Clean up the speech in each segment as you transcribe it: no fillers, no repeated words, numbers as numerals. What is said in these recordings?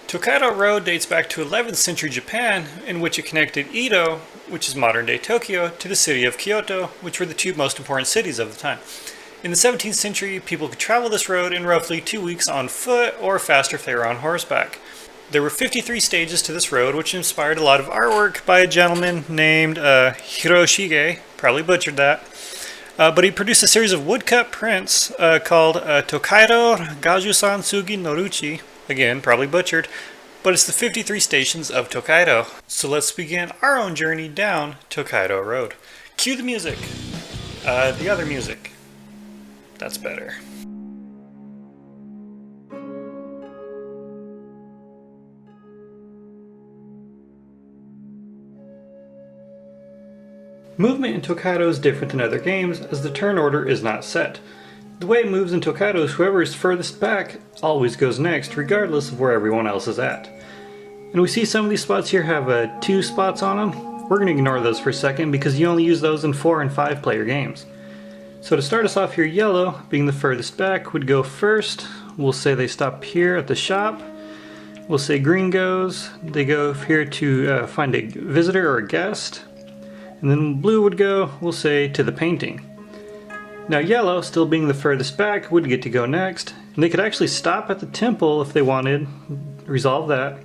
Tokaido Road dates back to 11th century Japan, in which it connected Edo, which is modern-day Tokyo, to the city of Kyoto, which were the two most important cities of the time. In the 17th century, people could travel this road in roughly 2 weeks on foot, or faster if they were on horseback. There were 53 stages to this road, which inspired a lot of artwork by a gentleman named Hiroshige, probably butchered that. But he produced a series of woodcut prints called Tokaido Gajusan Sugi Noruchi. Again, probably butchered, but it's the 53 stations of Tokaido. So let's begin our own journey down Tokaido Road. Cue the music. The other music. That's better. Movement in Tokaido is different than other games, as the turn order is not set. The way it moves in Tokaido is whoever is furthest back always goes next, regardless of where everyone else is at. And we see some of these spots here have 2 spots on them. We're going to ignore those for a second because you only use those in 4 and 5 player games. So to start us off here, yellow, being the furthest back, would go first. We'll say they stop here at the shop. We'll say green goes. They go here to find a visitor or a guest. And then blue would go, we'll say, to the painting. Now yellow, still being the furthest back, would get to go next. And they could actually stop at the temple if they wanted, resolve that.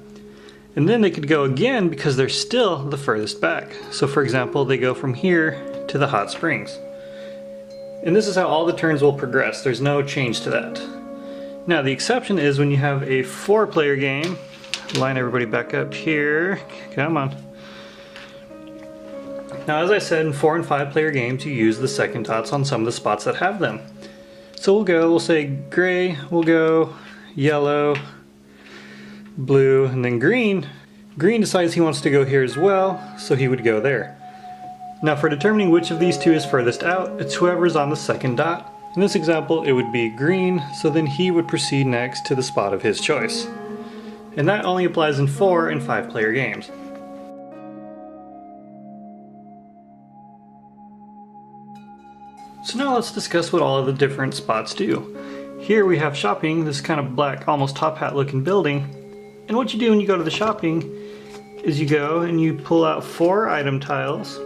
And then they could go again because they're still the furthest back. So for example, they go from here to the hot springs. And this is how all the turns will progress. There's no change to that. Now the exception is when you have a 4-player game. Line everybody back up here. Come on. Now, as I said, in 4 and 5 player games, you use the second dots on some of the spots that have them. So we'll say gray, we'll go yellow, blue, and then green. Green decides he wants to go here as well, so he would go there. Now for determining which of these 2 is furthest out, it's whoever's on the second dot. In this example, it would be green, so then he would proceed next to the spot of his choice. And that only applies in 4 and 5 player games. So now let's discuss what all of the different spots do. Here we have shopping, this kind of black, almost top hat looking building. And what you do when you go to the shopping is you go and you pull out 4 item tiles,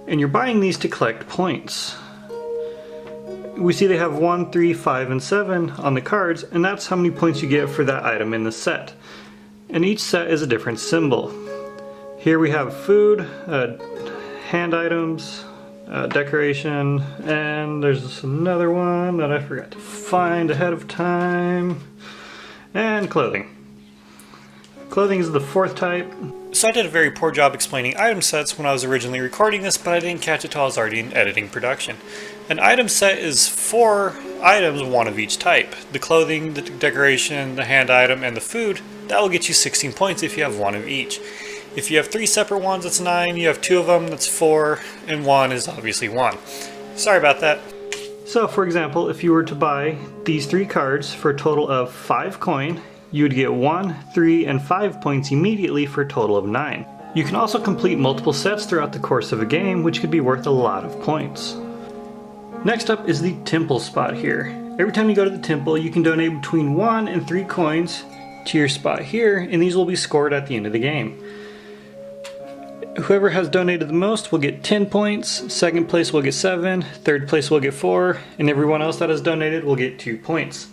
and you're buying these to collect points. We see they have 1, 3, 5, and 7 on the cards, and that's how many points you get for that item in the set. And each set is a different symbol. Here we have food, hand items, decoration, and there's another one that I forgot to find ahead of time, and clothing. Clothing is the 4th type. So I did a very poor job explaining item sets when I was originally recording this, but I didn't catch it till I was already in editing production. An item set is 4 items, 1 of each type. The clothing, the decoration, the hand item, and the food. That will get you 16 points if you have 1 of each. If you have 3 separate ones, that's 9. You have 2 of them, that's 4. And 1 is obviously 1. Sorry about that. So for example, if you were to buy these 3 cards for a total of 5 coin, you would get 1, 3, and 5 points immediately for a total of 9. You can also complete multiple sets throughout the course of a game, which could be worth a lot of points. Next up is the temple spot here. Every time you go to the temple, you can donate between 1 and 3 coins to your spot here, and these will be scored at the end of the game. Whoever has donated the most will get 10 points, 2nd place will get 7, 3rd place will get 4, and everyone else that has donated will get 2 points.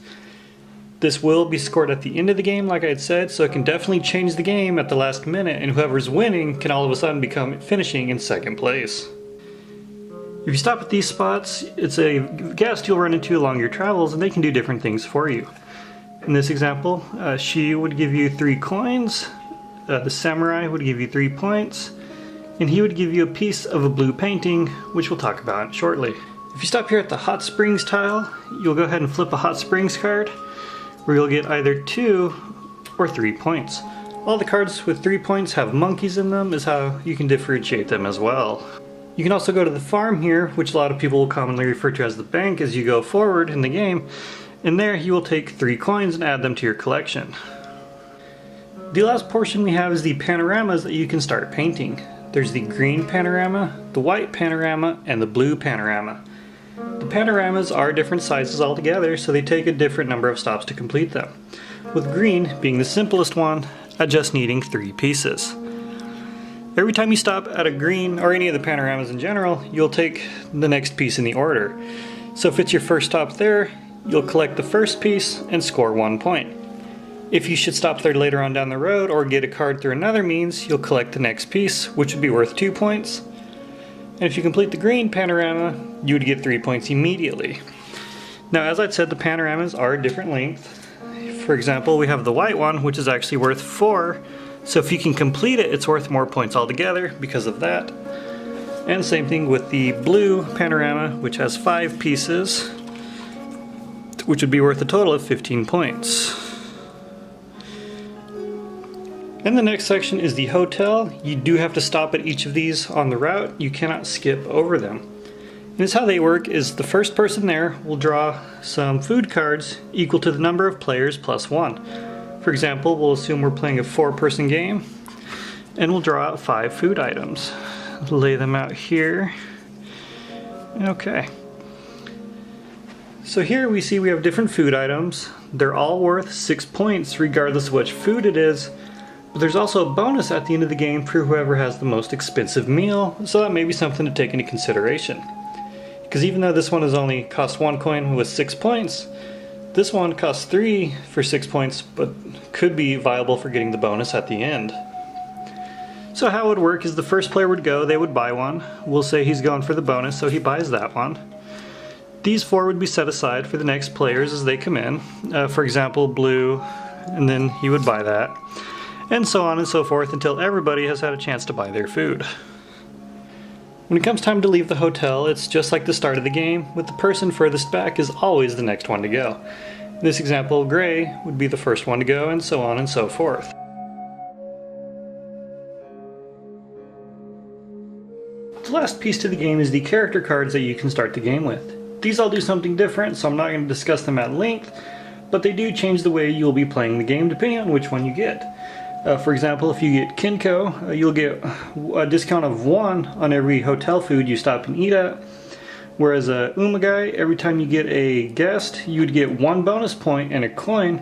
This will be scored at the end of the game, like I had said, so it can definitely change the game at the last minute, and whoever's winning can all of a sudden become finishing in 2nd place. If you stop at these spots, it's a guest you'll run into along your travels, and they can do different things for you. In this example, she would give you 3 coins, the samurai would give you 3 points, and he would give you a piece of a blue painting, which we'll talk about shortly. If you stop here at the hot springs tile, you'll go ahead and flip a hot springs card, where you'll get either 2 or 3 points. All the cards with 3 points have monkeys in them, is how you can differentiate them as well. You can also go to the farm here, which a lot of people will commonly refer to as the bank as you go forward in the game, and there you will take 3 coins and add them to your collection. The last portion we have is the panoramas that you can start painting. There's the green panorama, the white panorama, and the blue panorama. The panoramas are different sizes altogether, so they take a different number of stops to complete them. with green being the simplest one at just needing 3 pieces. Every time you stop at a green, or any of the panoramas in general, you'll take the next piece in the order. So if it's your first stop there, you'll collect the first piece and score 1 point. If you should stop there later on down the road or get a card through another means, you'll collect the next piece, which would be worth 2 points. And if you complete the green panorama, you would get 3 points immediately. Now, as I said, the panoramas are a different length. For example, we have the white one, which is actually worth 4. So if you can complete it, it's worth more points altogether because of that. And the same thing with the blue panorama, which has 5 pieces, which would be worth a total of 15 points. And the next section is the hotel. You do have to stop at each of these on the route. You cannot skip over them. And this how they work is the first person there will draw some food cards equal to the number of players plus 1. For example, we'll assume we're playing a 4-person game, and we'll draw out 5 food items. Lay them out here. Okay. So here we see we have different food items. They're all worth 6 points regardless of which food it is. But there's also a bonus at the end of the game for whoever has the most expensive meal, so that may be something to take into consideration. Because even though this one has only cost 1 coin with 6 points, this one costs 3 for 6 points, but could be viable for getting the bonus at the end. So how it would work is the first player would go, they would buy one. We'll say he's going for the bonus, so he buys that one. These 4 would be set aside for the next players as they come in. For example, blue, and then he would buy that. And so on and so forth until everybody has had a chance to buy their food. When it comes time to leave the hotel, it's just like the start of the game, with the person furthest back is always the next one to go. In this example, gray would be the first one to go, and so on and so forth. The last piece to the game is the character cards that you can start the game with. These all do something different, so I'm not going to discuss them at length, but they do change the way you'll be playing the game depending on which one you get. For example, if you get Kinko, you'll get a discount of 1 on every hotel food you stop and eat at. Whereas a Umagai, every time you get a guest, you would get 1 bonus point and a coin.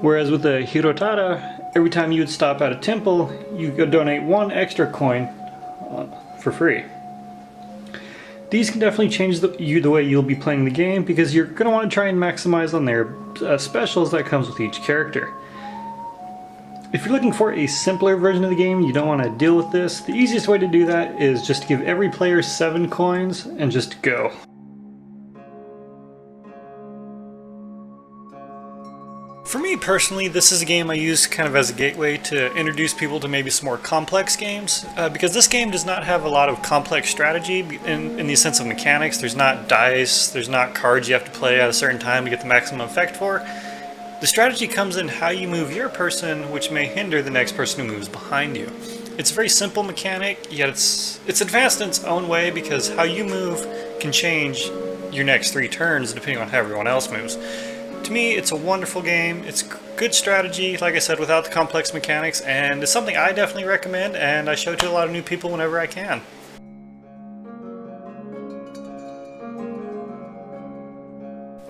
Whereas with a Hirotara, every time you would stop at a temple, you could donate 1 extra coin for free. These can definitely change the way you'll be playing the game because you're going to want to try and maximize on their specials that comes with each character. If you're looking for a simpler version of the game, you don't want to deal with this, the easiest way to do that is just to give every player 7 coins and just go. For me personally, this is a game I use kind of as a gateway to introduce people to maybe some more complex games, because this game does not have a lot of complex strategy in the sense of mechanics. There's not dice, there's not cards you have to play at a certain time to get the maximum effect for. The strategy comes in how you move your person, which may hinder the next person who moves behind you. It's a very simple mechanic, yet it's advanced in its own way because how you move can change your next 3 turns depending on how everyone else moves. To me, it's a wonderful game. It's good strategy, like I said, without the complex mechanics, and it's something I definitely recommend, and I show to a lot of new people whenever I can.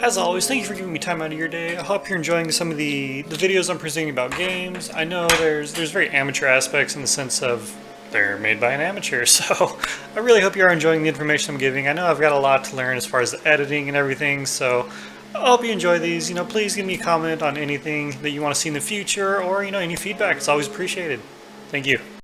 As always, thank you for giving me time out of your day. I hope you're enjoying some of the videos I'm presenting about games. I know there's very amateur aspects in the sense of they're made by an amateur, so I really hope you are enjoying the information I'm giving. I know I've got a lot to learn as far as the editing and everything, so I hope you enjoy these. Please give me a comment on anything that you want to see in the future, or any feedback. It's always appreciated. Thank you.